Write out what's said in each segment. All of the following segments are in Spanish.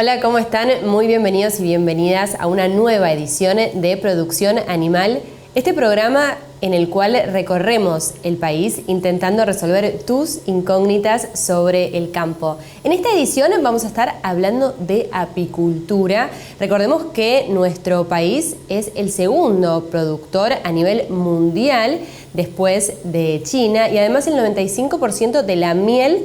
Hola, ¿cómo están? Muy bienvenidos y bienvenidas a una nueva edición de Producción Animal, este programa en el cual recorremos el país intentando resolver tus incógnitas sobre el campo. En esta edición vamos a estar hablando de apicultura. Recordemos que nuestro país es el segundo productor a nivel mundial después de China y además el 95% de la miel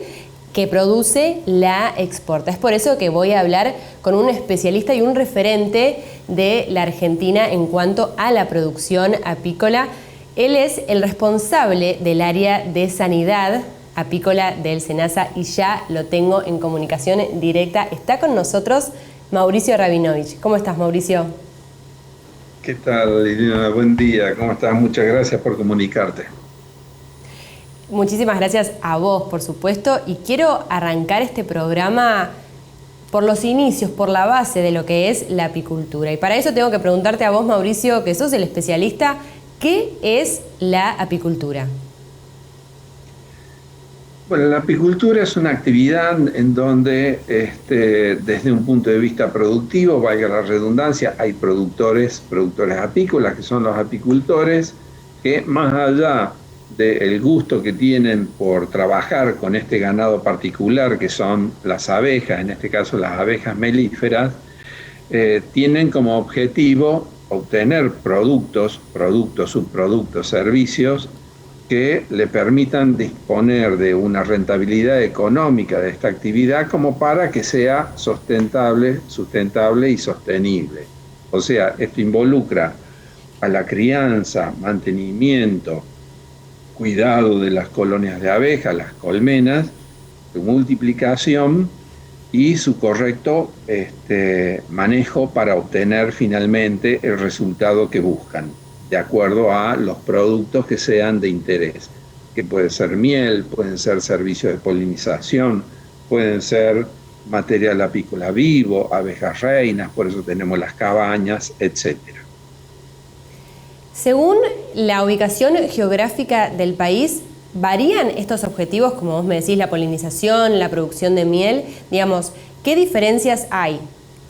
que produce la exporta. Es por eso que voy a hablar con un especialista y un referente de la Argentina en cuanto a la producción apícola. Él es el responsable del área de sanidad apícola del SENASA y ya lo tengo en comunicación directa. Está con nosotros Mauricio Rabinovich. ¿Cómo estás, Mauricio? ¿Qué tal, Irina? Buen día. ¿Cómo estás? Muchas gracias por comunicarte. Muchísimas gracias a vos, por supuesto, y quiero arrancar este programa por los inicios, por la base de lo que es la apicultura. Y para eso tengo que preguntarte a vos, Mauricio, que sos el especialista, ¿qué es la apicultura? Bueno, la apicultura es una actividad en donde, desde un punto de vista productivo, valga la redundancia, hay productores apícolas, que son los apicultores, que más allá del gusto que tienen por trabajar con este ganado particular, que son las abejas, en este caso las abejas melíferas, tienen como objetivo obtener productos, subproductos, servicios que le permitan disponer de una rentabilidad económica de esta actividad como para que sea sustentable y sostenible. O sea, esto involucra a la crianza, mantenimiento, cuidado de las colonias de abejas, las colmenas, su multiplicación y su correcto manejo para obtener finalmente el resultado que buscan, de acuerdo a los productos que sean de interés, que puede ser miel, pueden ser servicios de polinización, pueden ser material apícola vivo, abejas reinas, por eso tenemos las cabañas, etcétera. Según la ubicación geográfica del país, ¿varían estos objetivos, como vos me decís, la polinización, la producción de miel? Digamos, ¿qué diferencias hay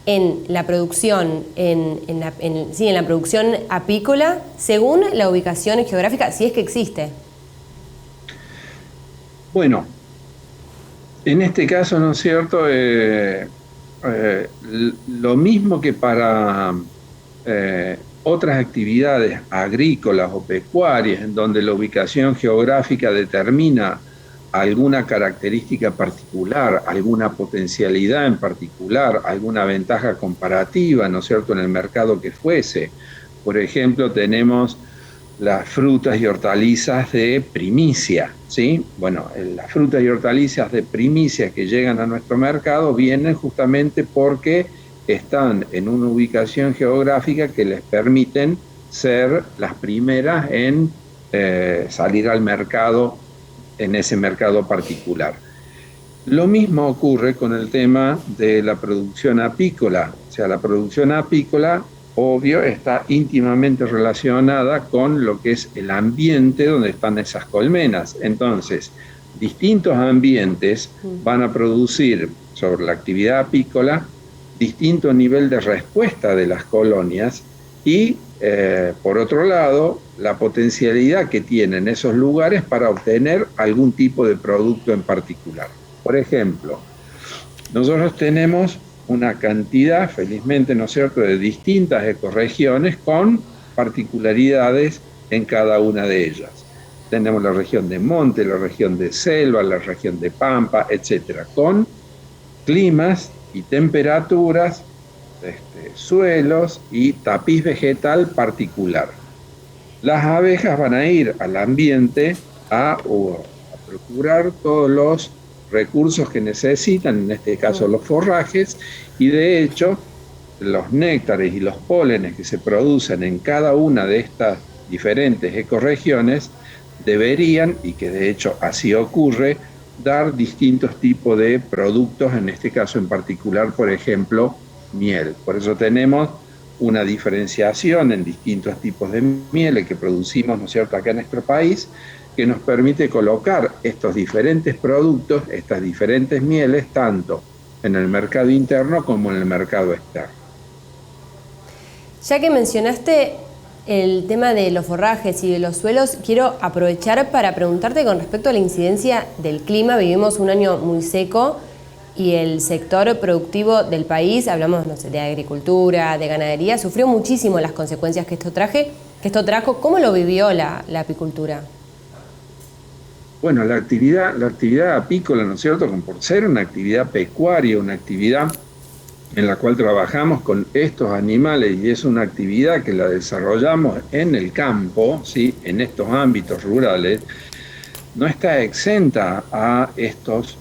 en la producción, en la producción apícola según la ubicación geográfica, si es que existe? Bueno, en este caso, ¿no es cierto? Lo mismo que para otras actividades agrícolas o pecuarias, en donde la ubicación geográfica determina alguna característica particular, alguna potencialidad en particular, alguna ventaja comparativa, ¿no es cierto?, en el mercado que fuese. Por ejemplo, tenemos las frutas y hortalizas de primicia, ¿sí? Bueno, las frutas y hortalizas de primicia que llegan a nuestro mercado vienen justamente porque están en una ubicación geográfica que les permiten ser las primeras en salir al mercado, en ese mercado particular. Lo mismo ocurre con el tema de la producción apícola. O sea, la producción apícola, obvio, está íntimamente relacionada con lo que es el ambiente donde están esas colmenas. Entonces, distintos ambientes van a producir sobre la actividad apícola distinto nivel de respuesta de las colonias y, por otro lado, la potencialidad que tienen esos lugares para obtener algún tipo de producto en particular. Por ejemplo, nosotros tenemos una cantidad, felizmente, ¿no es cierto?, de distintas ecorregiones con particularidades en cada una de ellas. Tenemos la región de monte, la región de selva, la región de pampa, etcétera, con climas y temperaturas, suelos y tapiz vegetal particular. Las abejas van a ir al ambiente a procurar todos los recursos que necesitan, en este caso los forrajes, y de hecho los néctares y los pólenes que se producen en cada una de estas diferentes ecorregiones deberían, y que de hecho así ocurre, dar distintos tipos de productos, en este caso en particular, por ejemplo, miel. Por eso tenemos una diferenciación en distintos tipos de mieles que producimos, ¿no es cierto?, acá en nuestro país, que nos permite colocar estos diferentes productos, estas diferentes mieles, tanto en el mercado interno como en el mercado externo. Ya que mencionaste el tema de los forrajes y de los suelos, quiero aprovechar para preguntarte con respecto a la incidencia del clima. Vivimos un año muy seco y el sector productivo del país, hablamos, no sé, de agricultura, de ganadería, sufrió muchísimo las consecuencias que esto trajo. ¿Cómo lo vivió la apicultura? Bueno, la actividad apícola, ¿no es cierto?, como por ser una actividad pecuaria, una actividad en la cual trabajamos con estos animales y es una actividad que la desarrollamos en el campo, ¿sí?, en estos ámbitos rurales, no está exenta a estos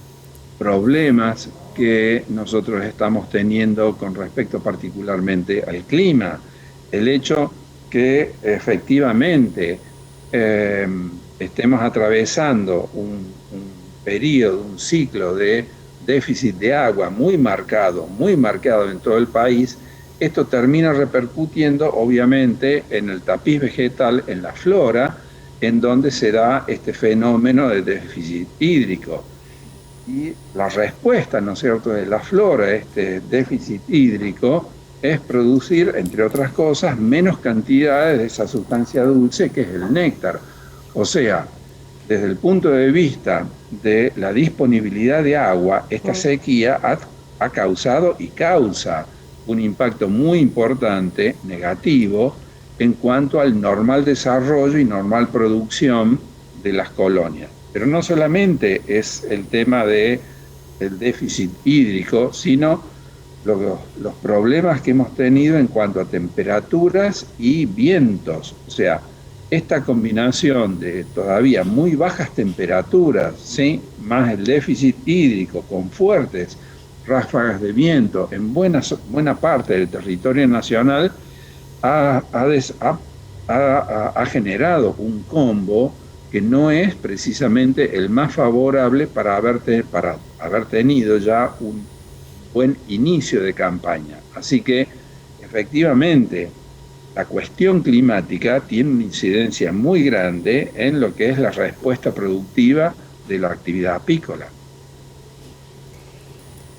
problemas que nosotros estamos teniendo con respecto particularmente al clima. El hecho que efectivamente estemos atravesando un periodo, un ciclo de déficit de agua muy marcado en todo el país, esto termina repercutiendo obviamente en el tapiz vegetal, en la flora, en donde se da este fenómeno de déficit hídrico. Y la respuesta, ¿no es cierto?, de la flora a este déficit hídrico es producir, entre otras cosas, menos cantidades de esa sustancia dulce que es el néctar. O sea, desde el punto de vista de la disponibilidad de agua, esta sequía ha causado y causa un impacto muy importante, negativo, en cuanto al normal desarrollo y normal producción de las colonias. Pero no solamente es el tema del déficit hídrico, sino los problemas que hemos tenido en cuanto a temperaturas y vientos. O sea, esta combinación de todavía muy bajas temperaturas, ¿sí?, más el déficit hídrico con fuertes ráfagas de viento en buena parte del territorio nacional ha generado un combo que no es precisamente el más favorable para haber tenido ya un buen inicio de campaña. Así que, efectivamente, la cuestión climática tiene una incidencia muy grande en lo que es la respuesta productiva de la actividad apícola.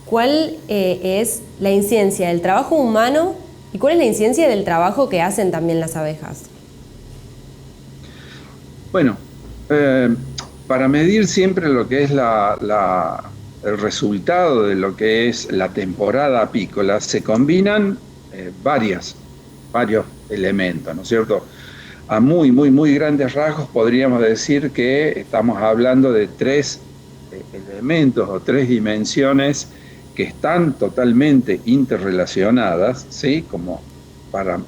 ¿Cuál es la incidencia del trabajo humano y cuál es la incidencia del trabajo que hacen también las abejas? Bueno, para medir siempre lo que es el resultado de lo que es la temporada apícola, se combinan varios elementos, ¿no es cierto? A muy grandes rasgos podríamos decir que estamos hablando de tres elementos o tres dimensiones que están totalmente interrelacionadas, ¿sí?, como para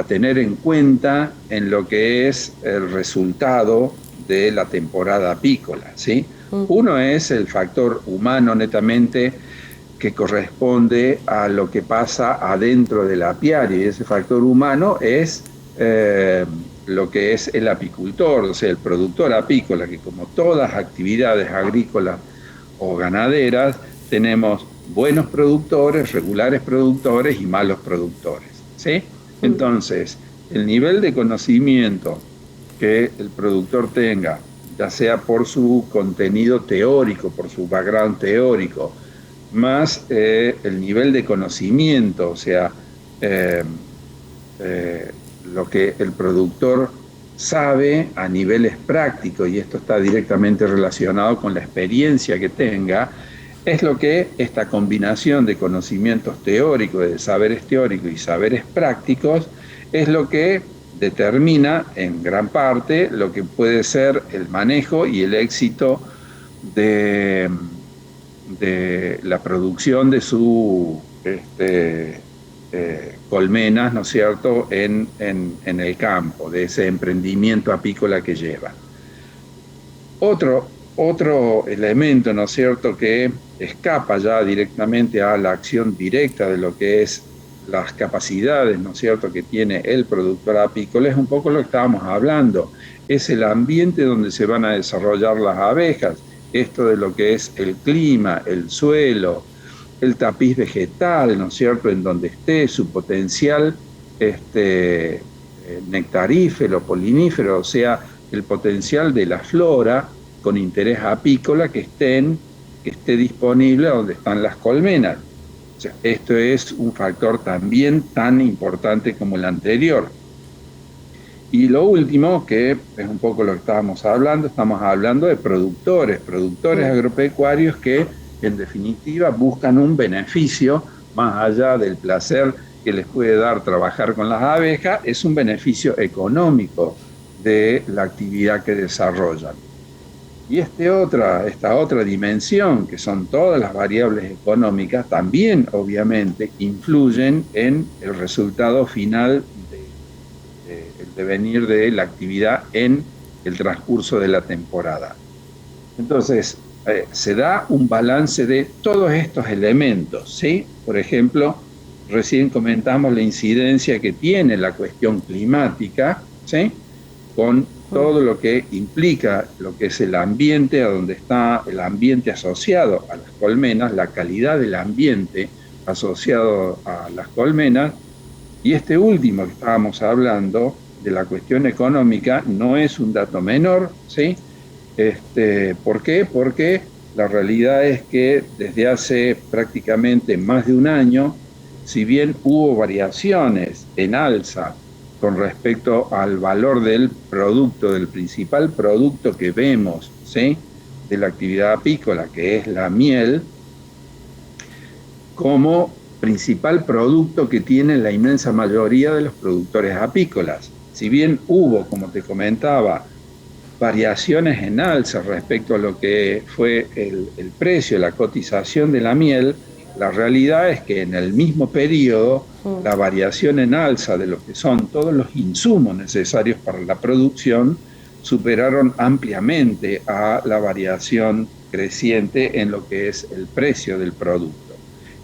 tener en cuenta en lo que es el resultado de la temporada apícola, ¿sí? Uno es el factor humano netamente, que corresponde a lo que pasa adentro del apiario, y ese factor humano es lo que es el apicultor, o sea, el productor apícola, que como todas actividades agrícolas o ganaderas, tenemos buenos productores, regulares productores y malos productores, ¿sí? Entonces, el nivel de conocimiento que el productor tenga, ya sea por su contenido teórico, por su background teórico, más el nivel de conocimiento, o sea, lo que el productor sabe a niveles prácticos, y esto está directamente relacionado con la experiencia que tenga, es lo que esta combinación de conocimientos teóricos, de saberes teóricos y saberes prácticos, es lo que determina en gran parte lo que puede ser el manejo y el éxito de la producción de su colmenas, ¿no es cierto?, en el campo, de ese emprendimiento apícola que lleva. Otro elemento, ¿no es cierto?, que escapa ya directamente a la acción directa de lo que es las capacidades, ¿no es cierto?, que tiene el productor apícola, es un poco lo que estábamos hablando, es el ambiente donde se van a desarrollar las abejas, esto de lo que es el clima, el suelo, el tapiz vegetal, ¿no es cierto?, en donde esté su potencial nectarífero, polinífero, o sea, el potencial de la flora con interés apícola que estén que esté disponible donde están las colmenas. O sea, esto es un factor también tan importante como el anterior. Y lo último, que es un poco lo que estamos hablando de productores agropecuarios que en definitiva buscan un beneficio más allá del placer que les puede dar trabajar con las abejas, es un beneficio económico de la actividad que desarrollan. Y esta otra dimensión, que son todas las variables económicas, también obviamente influyen en el resultado final del devenir de la actividad en el transcurso de la temporada. Entonces, se da un balance de todos estos elementos, ¿sí? Por ejemplo, recién comentamos la incidencia que tiene la cuestión climática, ¿sí? Con todo lo que implica lo que es el ambiente, a donde está el ambiente asociado a las colmenas, la calidad del ambiente asociado a las colmenas. Y este último que estábamos hablando, de la cuestión económica, no es un dato menor, ¿sí? ¿Por qué? Porque la realidad es que desde hace prácticamente más de un año, si bien hubo variaciones en alza con respecto al valor del producto, del principal producto que vemos, ¿sí?, de la actividad apícola, que es la miel, como principal producto que tiene la inmensa mayoría de los productores apícolas. Si bien hubo, como te comentaba, variaciones en alza respecto a lo que fue el precio, la cotización de la miel, la realidad es que en el mismo periodo la variación en alza de lo que son todos los insumos necesarios para la producción superaron ampliamente a la variación creciente en lo que es el precio del producto.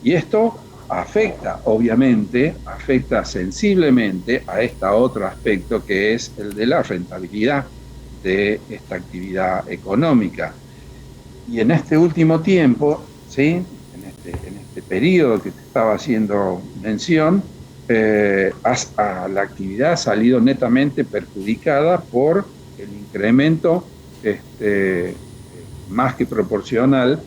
Y esto afecta, obviamente, afecta sensiblemente a este otro aspecto que es el de la rentabilidad de esta actividad económica. Y en este último tiempo, ¿sí?, en este periodo que te estaba haciendo mención, la actividad ha salido netamente perjudicada por el incremento más que proporcional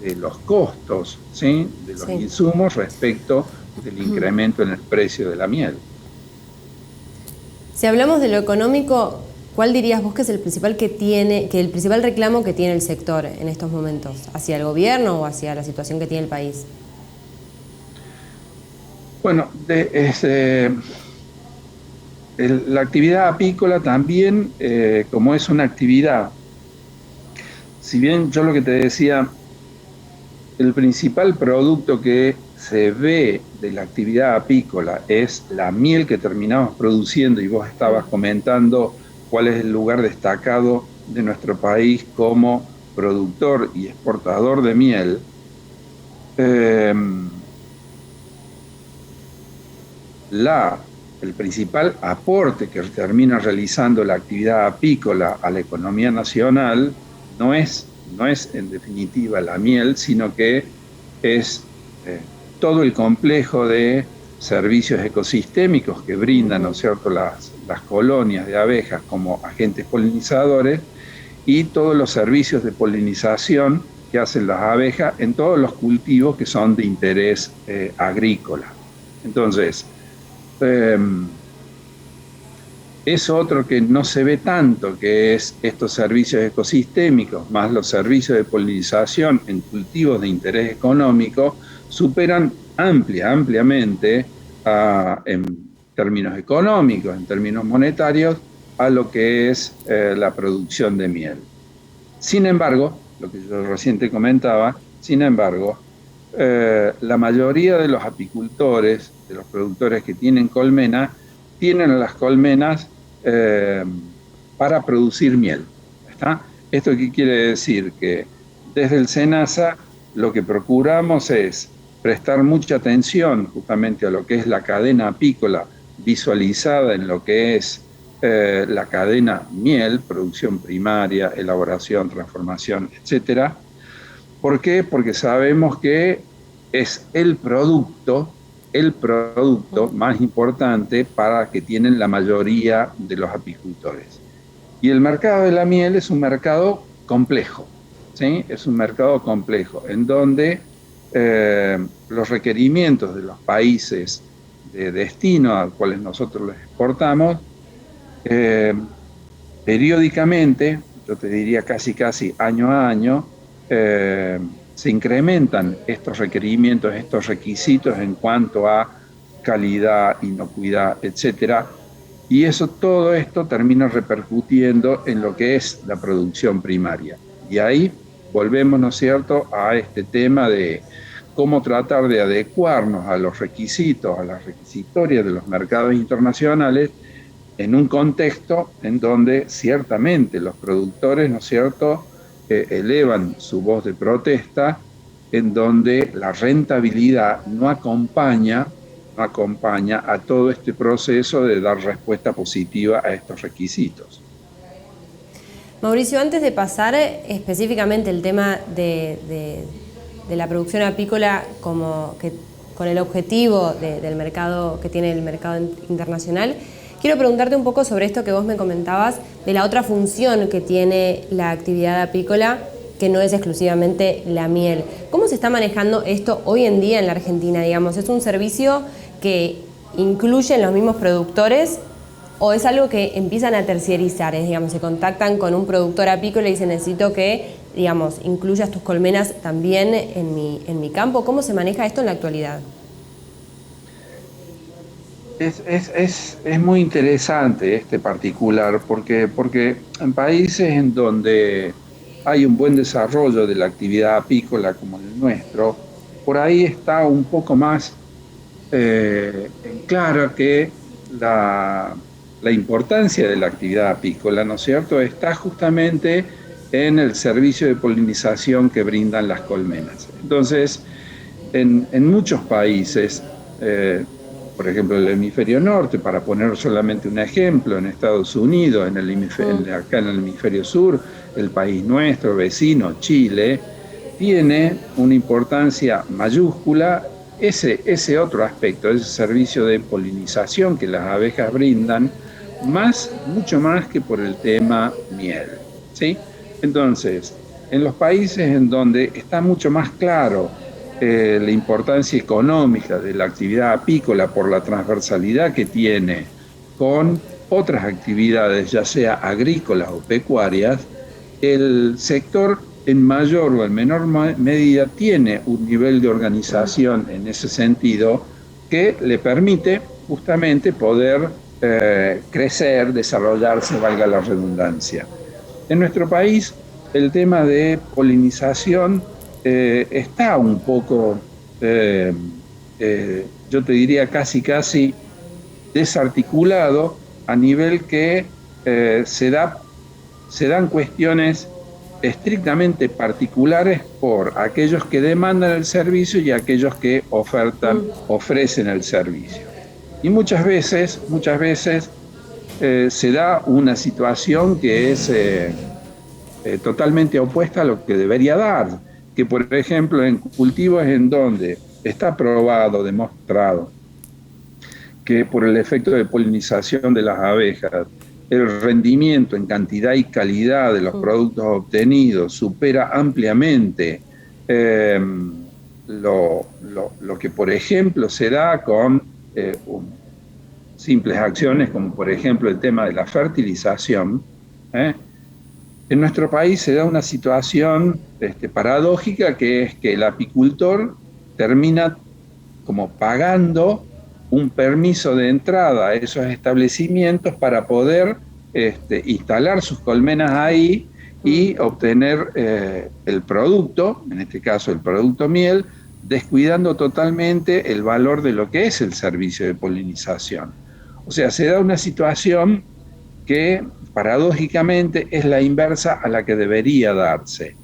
de los costos, ¿sí?, de los insumos respecto del incremento en el precio de la miel. Si hablamos de lo económico, ¿cuál dirías vos que es el principal el principal reclamo que tiene el sector en estos momentos? ¿Hacia el gobierno o hacia la situación que tiene el país? Bueno, la actividad apícola también, como es una actividad, si bien yo lo que te decía, el principal producto que se ve de la actividad apícola es la miel que terminamos produciendo, y vos estabas comentando cuál es el lugar destacado de nuestro país como productor y exportador de miel. El principal aporte que termina realizando la actividad apícola a la economía nacional no es en definitiva la miel, sino que es todo el complejo de servicios ecosistémicos que brindan, ¿no es cierto?, las colonias de abejas como agentes polinizadores, y todos los servicios de polinización que hacen las abejas en todos los cultivos que son de interés agrícola. Entonces, es otro que no se ve tanto, que es estos servicios ecosistémicos, más los servicios de polinización en cultivos de interés económico, superan ampliamente en términos económicos, en términos monetarios, a lo que es la producción de miel. Sin embargo, lo que yo recién te comentaba, la mayoría de los apicultores, de los productores que tienen colmena, tienen las colmenas para producir miel. ¿Está? ¿Esto qué quiere decir? Que desde el SENASA lo que procuramos es prestar mucha atención justamente a lo que es la cadena apícola visualizada en lo que es la cadena miel, producción primaria, elaboración, transformación, etc. ¿Por qué? Porque sabemos que es el producto más importante para que tienen la mayoría de los apicultores. Y el mercado de la miel es un mercado complejo, ¿sí? Es un mercado complejo, en donde los requerimientos de los países de destino a los cuales nosotros les exportamos, eh, periódicamente, yo te diría casi año a año, eh, se incrementan estos requerimientos, estos requisitos en cuanto a calidad, inocuidad, etcétera. Y todo esto termina repercutiendo en lo que es la producción primaria. Y ahí volvemos, ¿no es cierto?, a este tema de cómo tratar de adecuarnos a los requisitos, a las requisitorias de los mercados internacionales, en un contexto en donde ciertamente los productores, ¿no es cierto?, elevan su voz de protesta, en donde la rentabilidad no acompaña a todo este proceso de dar respuesta positiva a estos requisitos. Mauricio, antes de pasar específicamente el tema de la producción apícola con el objetivo del mercado que tiene el mercado internacional, quiero preguntarte un poco sobre esto que vos me comentabas, de la otra función que tiene la actividad apícola, que no es exclusivamente la miel. ¿Cómo se está manejando esto hoy en día en la Argentina? Digamos, ¿es un servicio que incluyen los mismos productores o es algo que empiezan a terciarizar? Digamos, se contactan con un productor apícola y dicen, necesito que, digamos, incluyas tus colmenas también en mi campo. ¿Cómo se maneja esto en la actualidad? Es muy interesante este particular porque en países en donde hay un buen desarrollo de la actividad apícola como el nuestro, por ahí está un poco más en claro que la importancia de la actividad apícola, ¿no es cierto?, está justamente en el servicio de polinización que brindan las colmenas. Entonces, en muchos países, por ejemplo, el hemisferio norte, para poner solamente un ejemplo, en Estados Unidos, acá en el hemisferio sur, el país nuestro, vecino, Chile, tiene una importancia mayúscula ese otro aspecto, ese servicio de polinización que las abejas brindan, mucho más que por el tema miel, ¿sí? Entonces, en los países en donde está mucho más claro la importancia económica de la actividad apícola por la transversalidad que tiene con otras actividades, ya sea agrícolas o pecuarias, el sector en mayor o en menor medida tiene un nivel de organización en ese sentido que le permite justamente poder crecer, desarrollarse, valga la redundancia. En nuestro país, el tema de polinización está un poco, yo te diría casi desarticulado a nivel que se dan cuestiones estrictamente particulares por aquellos que demandan el servicio y aquellos que ofrecen el servicio. Y muchas veces se da una situación que es totalmente opuesta a lo que debería dar, que por ejemplo en cultivos en donde está probado, demostrado, que por el efecto de polinización de las abejas, el rendimiento en cantidad y calidad de los productos obtenidos supera ampliamente lo que, por ejemplo, se da con simples acciones, como por ejemplo el tema de la fertilización. En nuestro país se da una situación paradójica, que es que el apicultor termina como pagando un permiso de entrada a esos establecimientos para poder instalar sus colmenas ahí y obtener el producto, en este caso el producto miel, descuidando totalmente el valor de lo que es el servicio de polinización. O sea, se da una situación que paradójicamente es la inversa a la que debería darse.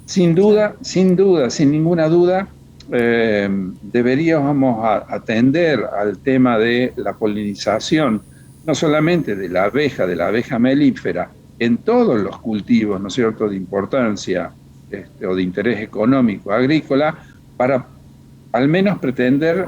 Sin duda, sin ninguna duda, deberíamos atender al tema de la polinización, no solamente de la abeja melífera, en todos los cultivos, ¿no es cierto?, de importancia o de interés económico agrícola, para al menos pretender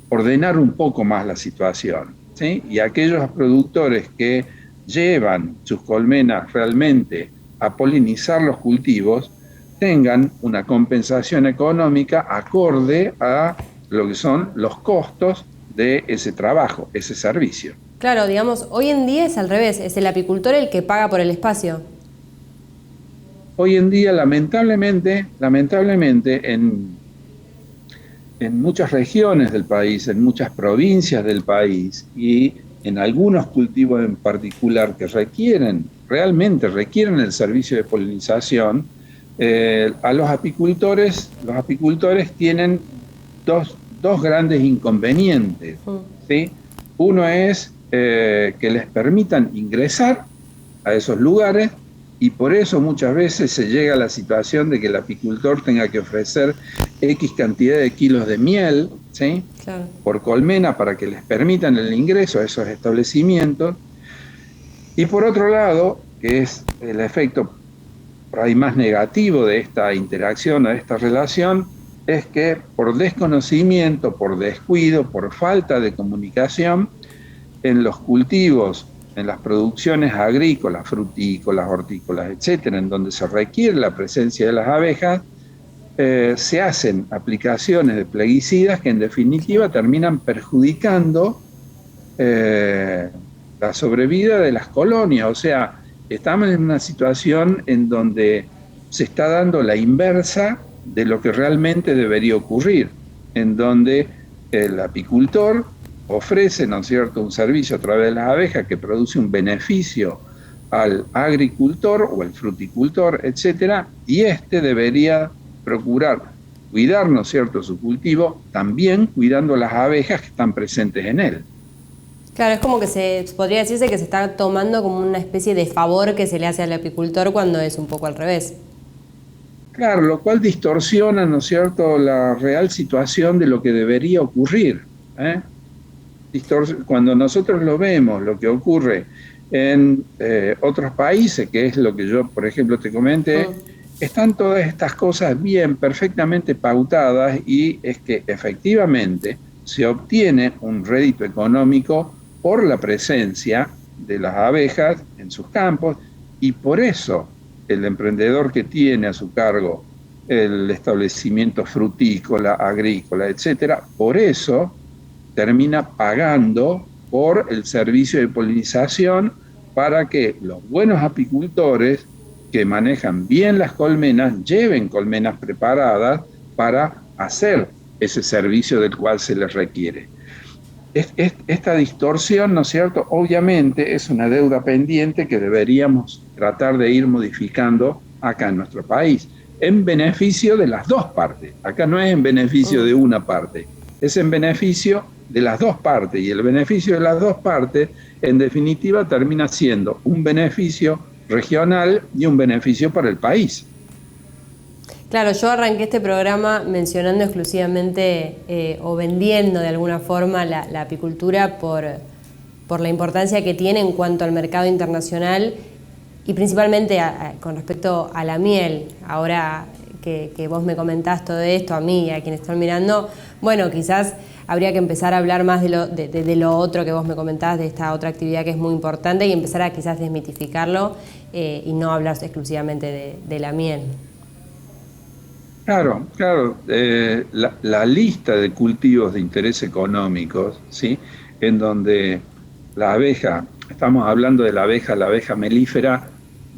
ordenar un poco más la situación, ¿sí? Y aquellos productores que llevan sus colmenas realmente a polinizar los cultivos tengan una compensación económica acorde a lo que son los costos de ese trabajo, ese servicio. Claro, digamos, hoy en día es al revés, es el apicultor el que paga por el espacio. Hoy en día, lamentablemente, en muchas regiones del país, en muchas provincias del país y en algunos cultivos en particular que realmente requieren el servicio de polinización, a los apicultores tienen dos grandes inconvenientes, ¿sí? Uno es que les permitan ingresar a esos lugares, y por eso muchas veces se llega a la situación de que el apicultor tenga que ofrecer X cantidad de kilos de miel, ¿sí? Claro, por colmena para que les permitan el ingreso a esos establecimientos. Y por otro lado, que es el efecto por ahí más negativo de esta interacción, de esta relación, es que por desconocimiento, por descuido, por falta de comunicación, en los cultivos, en las producciones agrícolas, frutícolas, hortícolas, etcétera, en donde se requiere la presencia de las abejas, se hacen aplicaciones de plaguicidas que en definitiva terminan perjudicando la sobrevida de las colonias. O sea, estamos en una situación en donde se está dando la inversa de lo que realmente debería ocurrir, en donde el apicultor ofrece, ¿no es cierto?, un servicio a través de las abejas que produce un beneficio al agricultor o al fruticultor, etcétera, y este debería procurar cuidar, ¿no es cierto?, su cultivo, también cuidando las abejas que están presentes en él. Claro, es como que podría decirse que se está tomando como una especie de favor que se le hace al apicultor cuando es un poco al revés. Claro, lo cual distorsiona, ¿no es cierto?, la real situación de lo que debería ocurrir, ¿eh? Cuando nosotros lo vemos, lo que ocurre en otros países, que es lo que yo, por ejemplo, te comenté, están todas estas cosas bien, perfectamente pautadas, y es que efectivamente se obtiene un rédito económico por la presencia de las abejas en sus campos, y por eso el emprendedor que tiene a su cargo el establecimiento frutícola, agrícola, etcétera, por eso termina pagando por el servicio de polinización para que los buenos apicultores que manejan bien las colmenas lleven colmenas preparadas para hacer ese servicio del cual se les requiere. Esta distorsión, ¿no es cierto?, obviamente es una deuda pendiente que deberíamos tratar de ir modificando acá en nuestro país, en beneficio de las dos partes. Acá no es en beneficio de una parte, es en beneficio de las dos partes, y el beneficio de las dos partes, en definitiva, termina siendo un beneficio regional y un beneficio para el país. Claro, yo arranqué este programa mencionando exclusivamente o vendiendo de alguna forma la apicultura por la importancia que tiene en cuanto al mercado internacional y principalmente con respecto a la miel. Ahora que vos me comentás todo esto, a mí y a quienes están mirando, bueno, quizás habría que empezar a hablar más de lo otro que vos me comentás, de esta otra actividad que es muy importante, y empezar a quizás desmitificarlo y no hablar exclusivamente de la miel. Claro. La lista de cultivos de interés económicos, ¿sí?, en donde la abeja, estamos hablando de la abeja melífera,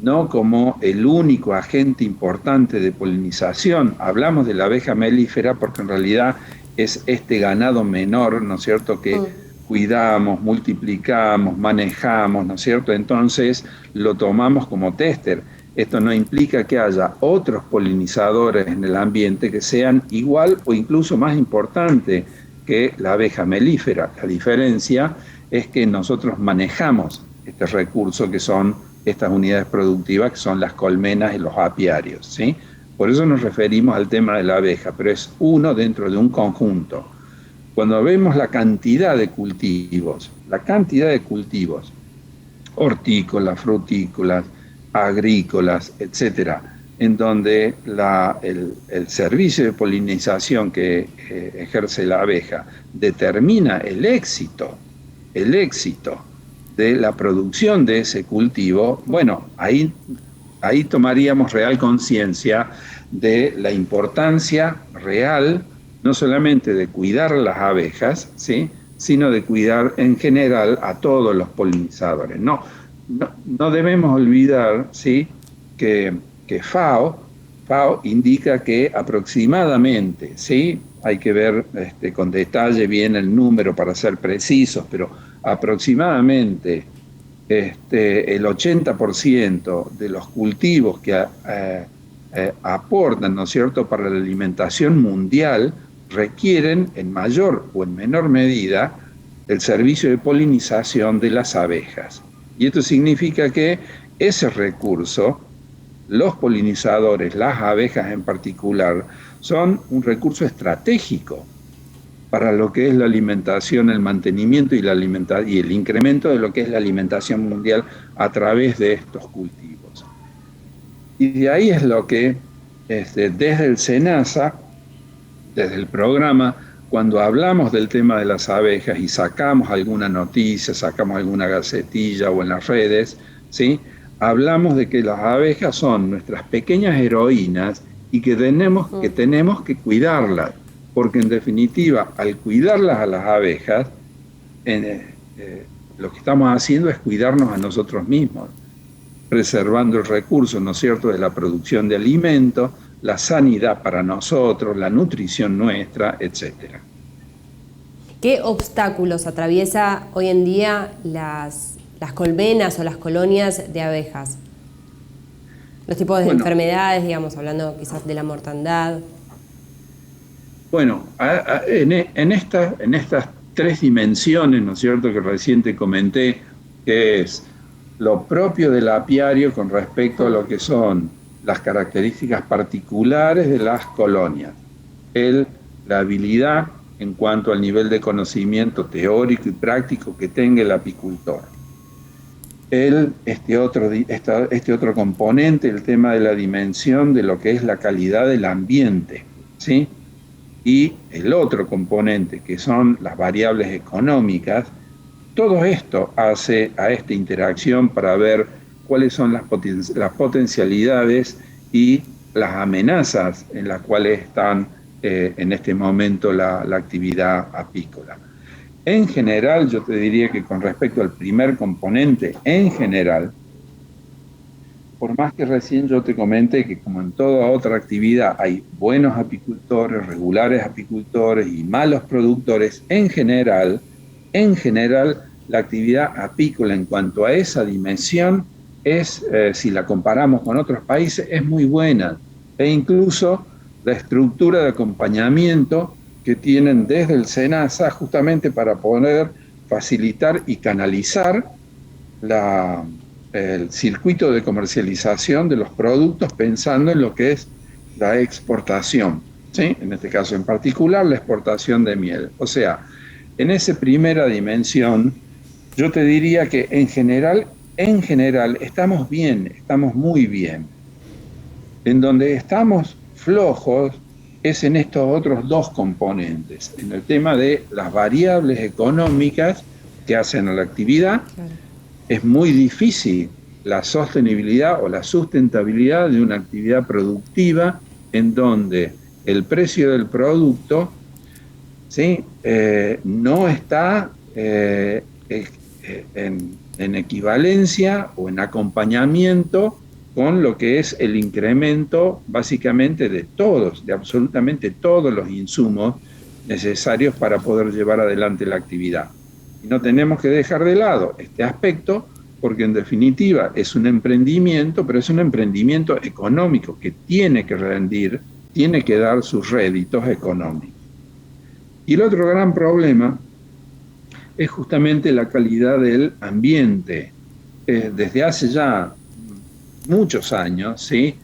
no como el único agente importante de polinización. Hablamos de la abeja melífera porque en realidad es este ganado menor, ¿no es cierto?, que cuidamos, multiplicamos, manejamos, ¿no es cierto? Entonces lo tomamos como téster. Esto no implica que haya otros polinizadores en el ambiente que sean igual o incluso más importantes que la abeja melífera. La diferencia es que nosotros manejamos este recurso que son estas unidades productivas, que son las colmenas y los apiarios, ¿sí? Por eso nos referimos al tema de la abeja, pero es uno dentro de un conjunto. Cuando vemos la cantidad de cultivos, hortícolas, frutícolas, agrícolas, etcétera, en donde el servicio de polinización que ejerce la abeja determina el éxito de la producción de ese cultivo, bueno, ahí ahí tomaríamos real conciencia de la importancia real, no solamente de cuidar las abejas, ¿sí?, sino de cuidar en general a todos los polinizadores. No debemos olvidar, ¿sí?, que FAO indica que aproximadamente, ¿sí?, hay que ver con detalle bien el número para ser precisos, pero aproximadamente el 80% de los cultivos que aportan, ¿no es cierto?, para la alimentación mundial, requieren en mayor o en menor medida el servicio de polinización de las abejas. Y esto significa que ese recurso, los polinizadores, las abejas en particular, son un recurso estratégico para lo que es la alimentación, el mantenimiento y el incremento de lo que es la alimentación mundial a través de estos cultivos. Y de ahí es lo que desde el SENASA, desde el programa, cuando hablamos del tema de las abejas y sacamos alguna noticia, sacamos alguna gacetilla o en las redes, ¿sí?, hablamos de que las abejas son nuestras pequeñas heroínas y que tenemos que cuidarlas, porque en definitiva, al cuidarlas a las abejas, lo que estamos haciendo es cuidarnos a nosotros mismos, preservando el recurso, ¿no es cierto?, de la producción de alimentos, la sanidad para nosotros, la nutrición nuestra, etc. ¿Qué obstáculos atraviesa hoy en día las colmenas o las colonias de abejas? Los tipos de enfermedades, digamos, hablando quizás de la mortandad. Bueno, en estas tres dimensiones, ¿no es cierto?, que recién te comenté, que es lo propio del apiario con respecto a lo que son las características particulares de las colonias. La habilidad en cuanto al nivel de conocimiento teórico y práctico que tenga el apicultor. Este otro componente, el tema de la dimensión de lo que es la calidad del ambiente, ¿sí? Y el otro componente, que son las variables económicas. Todo esto hace a esta interacción para ver cuáles son las potencialidades y las amenazas en las cuales están en este momento la actividad apícola. En general, yo te diría que con respecto al primer componente, en general, por más que recién yo te comenté que como en toda otra actividad hay buenos apicultores, regulares apicultores y malos productores, en general, la actividad apícola en cuanto a esa dimensión si la comparamos con otros países, es muy buena. E incluso la estructura de acompañamiento que tienen desde el SENASA justamente para poder facilitar y canalizar el circuito de comercialización de los productos pensando en lo que es la exportación, ¿sí? En este caso en particular la exportación de miel. O sea, en esa primera dimensión yo te diría que en general estamos bien, estamos muy bien. En donde estamos flojos es en estos otros dos componentes, en el tema de las variables económicas que hacen a la actividad. Claro. Es muy difícil la sostenibilidad o la sustentabilidad de una actividad productiva en donde el precio del producto, ¿sí?, no está en equivalencia o en acompañamiento con lo que es el incremento básicamente de absolutamente todos los insumos necesarios para poder llevar adelante la actividad. Y no tenemos que dejar de lado este aspecto porque en definitiva es un emprendimiento, pero es un emprendimiento económico que tiene que rendir, tiene que dar sus réditos económicos. Y el otro gran problema es justamente la calidad del ambiente. Desde hace ya muchos años, ¿sí?,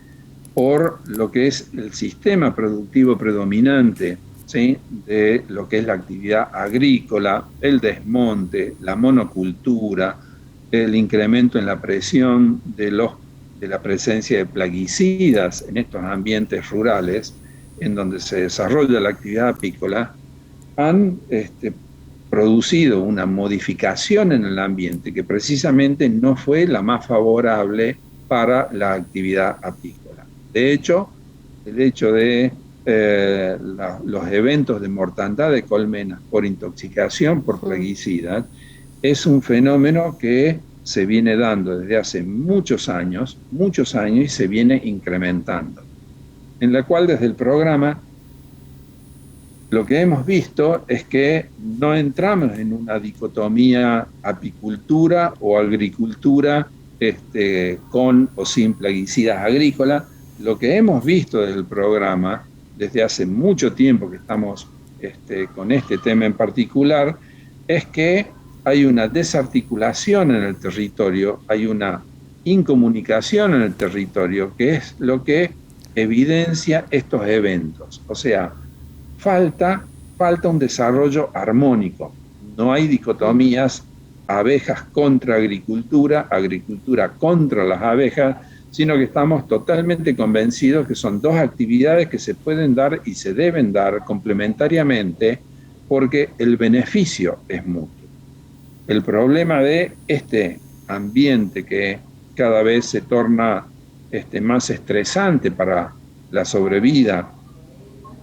por lo que es el sistema productivo predominante, ¿sí?, de lo que es la actividad agrícola, el desmonte, la monocultura, el incremento en la presión de la presencia de plaguicidas en estos ambientes rurales, en donde se desarrolla la actividad apícola, han producido una modificación en el ambiente que precisamente no fue la más favorable para la actividad apícola. De hecho, el hecho de los eventos de mortandad de colmenas por intoxicación por plaguicidas es un fenómeno que se viene dando desde hace muchos años y se viene incrementando, en la cual desde el programa lo que hemos visto es que no entramos en una dicotomía apicultura o agricultura con o sin plaguicidas agrícolas. Lo que hemos visto desde el programa, desde hace mucho tiempo que estamos con este tema en particular, es que hay una desarticulación en el territorio, hay una incomunicación en el territorio, que es lo que evidencia estos eventos. O sea, falta un desarrollo armónico. No hay dicotomías, abejas contra agricultura, agricultura contra las abejas, sino que estamos totalmente convencidos que son dos actividades que se pueden dar y se deben dar complementariamente porque el beneficio es mutuo. El problema de este ambiente que cada vez se torna más estresante para la sobrevida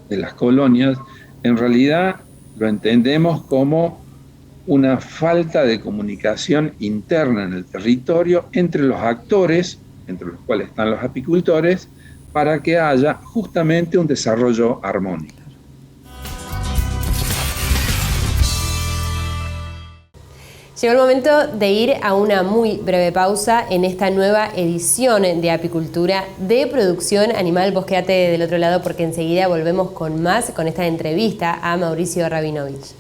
de las colonias, en realidad lo entendemos como una falta de comunicación interna en el territorio entre los actores, entre los cuales están los apicultores, para que haya justamente un desarrollo armónico. Llegó el momento de ir a una muy breve pausa en esta nueva edición de Apicultura de Producción Animal. Vos quédate del otro lado porque enseguida volvemos con más, con esta entrevista a Mauricio Rabinovich.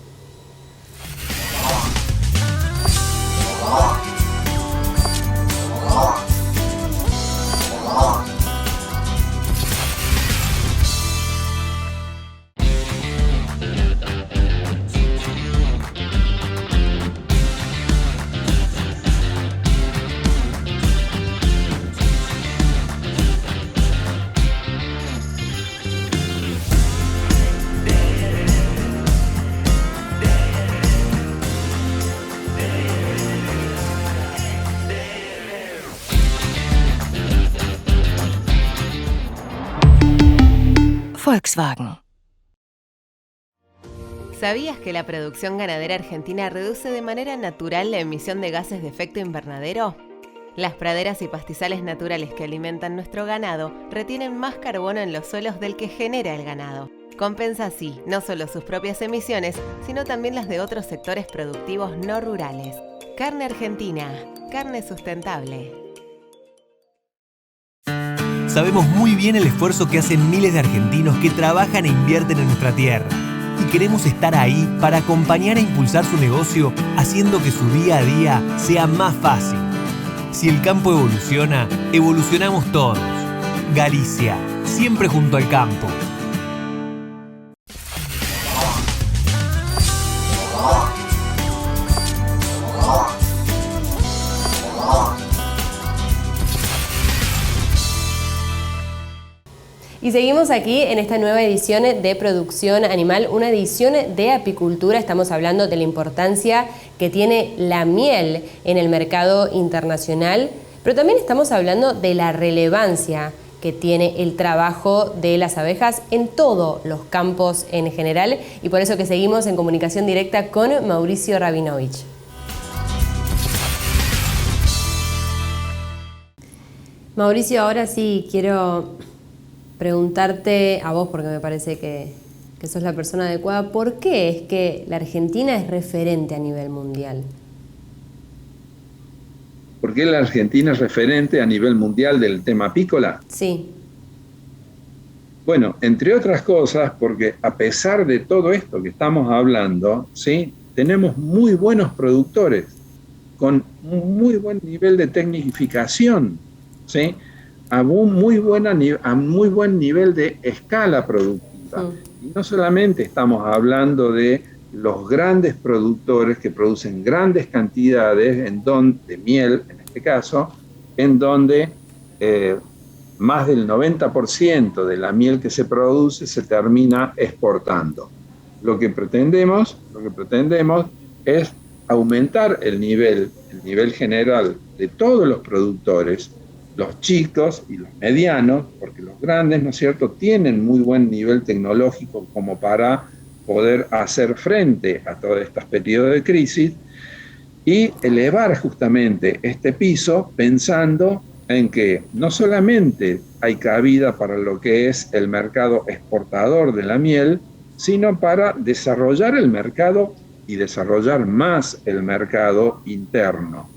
Volkswagen. ¿Sabías que la producción ganadera argentina reduce de manera natural la emisión de gases de efecto invernadero? Las praderas y pastizales naturales que alimentan nuestro ganado retienen más carbono en los suelos del que genera el ganado. Compensa así no solo sus propias emisiones, sino también las de otros sectores productivos no rurales. Carne Argentina, carne sustentable. Sabemos muy bien el esfuerzo que hacen miles de argentinos que trabajan e invierten en nuestra tierra. Y queremos estar ahí para acompañar e impulsar su negocio, haciendo que su día a día sea más fácil. Si el campo evoluciona, evolucionamos todos. Galicia, siempre junto al campo. Y seguimos aquí en esta nueva edición de Producción Animal, una edición de apicultura. Estamos hablando de la importancia que tiene la miel en el mercado internacional, pero también estamos hablando de la relevancia que tiene el trabajo de las abejas en todos los campos en general, y por eso que seguimos en comunicación directa con Mauricio Rabinovich. Mauricio, ahora sí quiero preguntarte a vos, porque me parece que sos la persona adecuada, ¿por qué es que la Argentina es referente a nivel mundial? ¿Por qué la Argentina es referente a nivel mundial del tema apícola? Sí. Bueno, entre otras cosas, porque a pesar de todo esto que estamos hablando, ¿sí?, tenemos muy buenos productores, con un muy buen nivel de tecnificación, ¿sí?, a un muy buen nivel de escala productiva. Y no solamente estamos hablando de los grandes productores que producen grandes cantidades de miel, en este caso, en donde más del 90% de la miel que se produce se termina exportando. Lo que pretendemos es aumentar el nivel general de todos los productores, los chicos y los medianos, porque los grandes, ¿no es cierto?, tienen muy buen nivel tecnológico como para poder hacer frente a todos estos periodos de crisis, y elevar justamente este piso pensando en que no solamente hay cabida para lo que es el mercado exportador de la miel, sino para desarrollar el mercado y desarrollar más el mercado interno.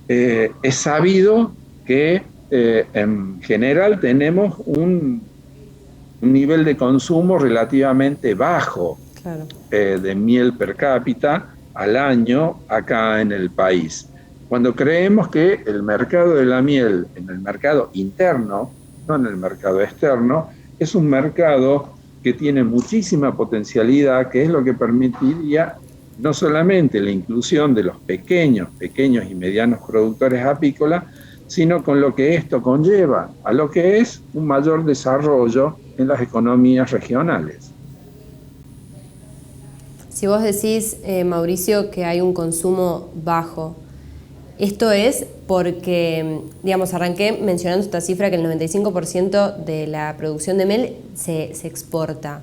Es sabido que en general tenemos un nivel de consumo relativamente bajo, claro, de miel per cápita al año acá en el país. Cuando creemos que el mercado de la miel en el mercado interno, no en el mercado externo, es un mercado que tiene muchísima potencialidad, que es lo que permitiría no solamente la inclusión de los pequeños y medianos productores apícolas, sino con lo que esto conlleva a lo que es un mayor desarrollo en las economías regionales. Si vos decís, Mauricio, que hay un consumo bajo, esto es porque, digamos, arranqué mencionando esta cifra que el 95% de la producción de miel se exporta.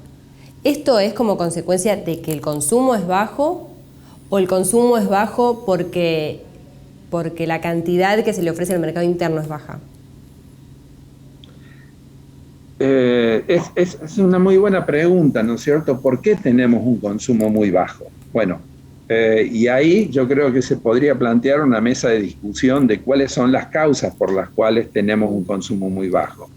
¿Esto es como consecuencia de que el consumo es bajo o el consumo es bajo porque la cantidad que se le ofrece al mercado interno es baja? Es una muy buena pregunta, ¿no es cierto? ¿Por qué tenemos un consumo muy bajo? Bueno, y ahí yo creo que se podría plantear una mesa de discusión de cuáles son las causas por las cuales tenemos un consumo muy bajo.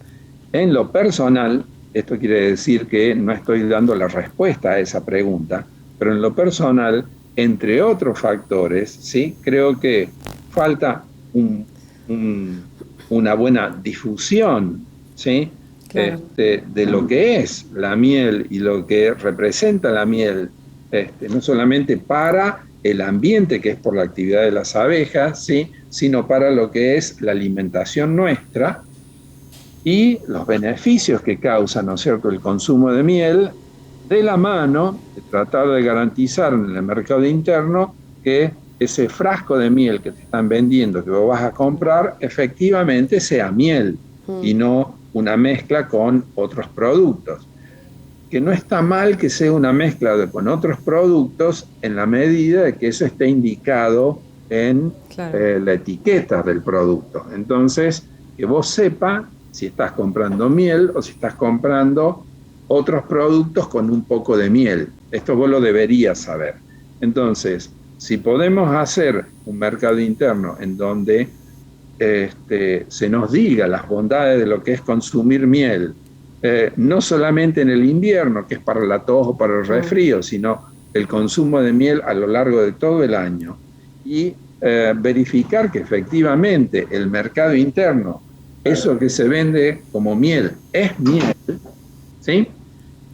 En lo personal, esto quiere decir que no estoy dando la respuesta a esa pregunta, pero en lo personal, entre otros factores, ¿sí?, creo que falta una buena difusión, ¿sí?, claro, de lo que es la miel y lo que representa la miel, no solamente para el ambiente, que es por la actividad de las abejas, ¿sí?, sino para lo que es la alimentación nuestra y los beneficios que causa, ¿no es cierto?, el consumo de miel, de la mano de tratar de garantizar en el mercado interno que ese frasco de miel que te están vendiendo, que vos vas a comprar, efectivamente sea miel y no una mezcla con otros productos. Que no está mal que sea una mezcla con otros productos en la medida de que eso esté indicado en la etiqueta del producto. Entonces, que vos sepas si estás comprando miel o si estás comprando otros productos con un poco de miel. Esto vos lo deberías saber. Entonces, si podemos hacer un mercado interno en donde se nos diga las bondades de lo que es consumir miel, no solamente en el invierno, que es para la tos o para el resfrío, sino el consumo de miel a lo largo de todo el año, y verificar que efectivamente el mercado interno, eso que se vende como miel, es miel, ¿sí?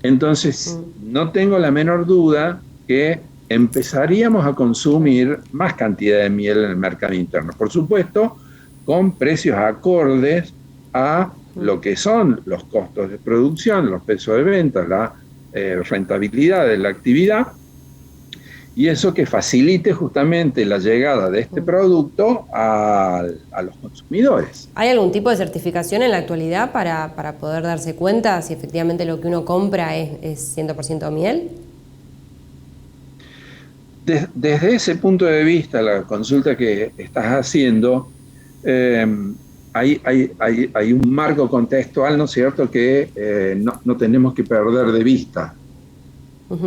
Entonces, no tengo la menor duda que empezaríamos a consumir más cantidad de miel en el mercado interno. Por supuesto, con precios acordes a lo que son los costos de producción, los precios de venta, la rentabilidad de la actividad, y eso que facilite justamente la llegada de este producto a los consumidores. ¿Hay algún tipo de certificación en la actualidad para poder darse cuenta si efectivamente lo que uno compra es 100% miel? Desde ese punto de vista, la consulta que estás haciendo, hay un marco contextual, ¿no es cierto?, que no tenemos que perder de vista.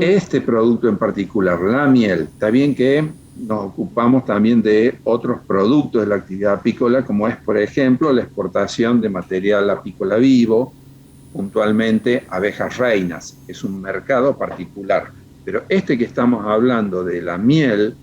Este producto en particular, la miel, está bien que nos ocupamos también de otros productos de la actividad apícola, como es, por ejemplo, la exportación de material apícola vivo, puntualmente abejas reinas. Es un mercado particular. Pero este que estamos hablando de la miel,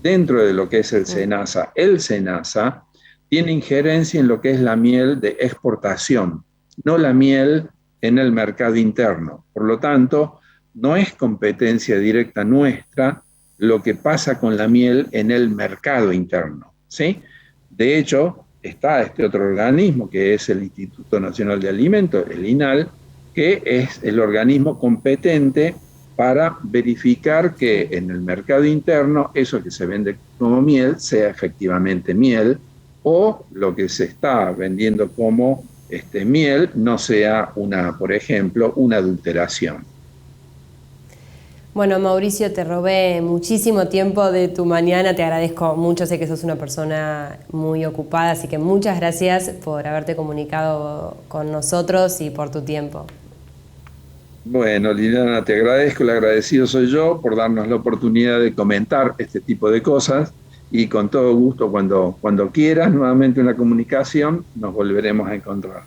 dentro de lo que es el SENASA tiene injerencia en lo que es la miel de exportación, no la miel en el mercado interno. Por lo tanto, no es competencia directa nuestra lo que pasa con la miel en el mercado interno, ¿sí? De hecho, está este otro organismo que es el Instituto Nacional de Alimentos, el INAL, que es el organismo competente para verificar que en el mercado interno eso que se vende como miel sea efectivamente miel o lo que se está vendiendo como miel no sea por ejemplo, una adulteración. Bueno, Mauricio, te robé muchísimo tiempo de tu mañana, te agradezco mucho, sé que sos una persona muy ocupada, así que muchas gracias por haberte comunicado con nosotros y por tu tiempo. Bueno, Liliana, te agradezco, el agradecido soy yo por darnos la oportunidad de comentar este tipo de cosas y con todo gusto cuando quieras nuevamente una comunicación nos volveremos a encontrar.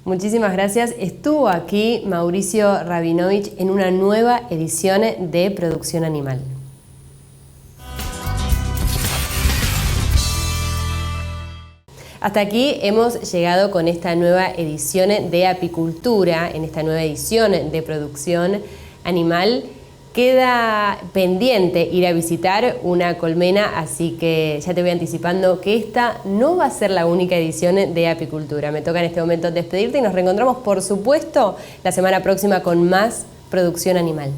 Muchísimas gracias. Estuvo aquí Mauricio Rabinovich en una nueva edición de Producción Animal. Hasta aquí hemos llegado con esta nueva edición de Apicultura, en esta nueva edición de Producción Animal. Queda pendiente ir a visitar una colmena, así que ya te voy anticipando que esta no va a ser la única edición de Apicultura. Me toca en este momento despedirte y nos reencontramos, por supuesto, la semana próxima con más Producción Animal.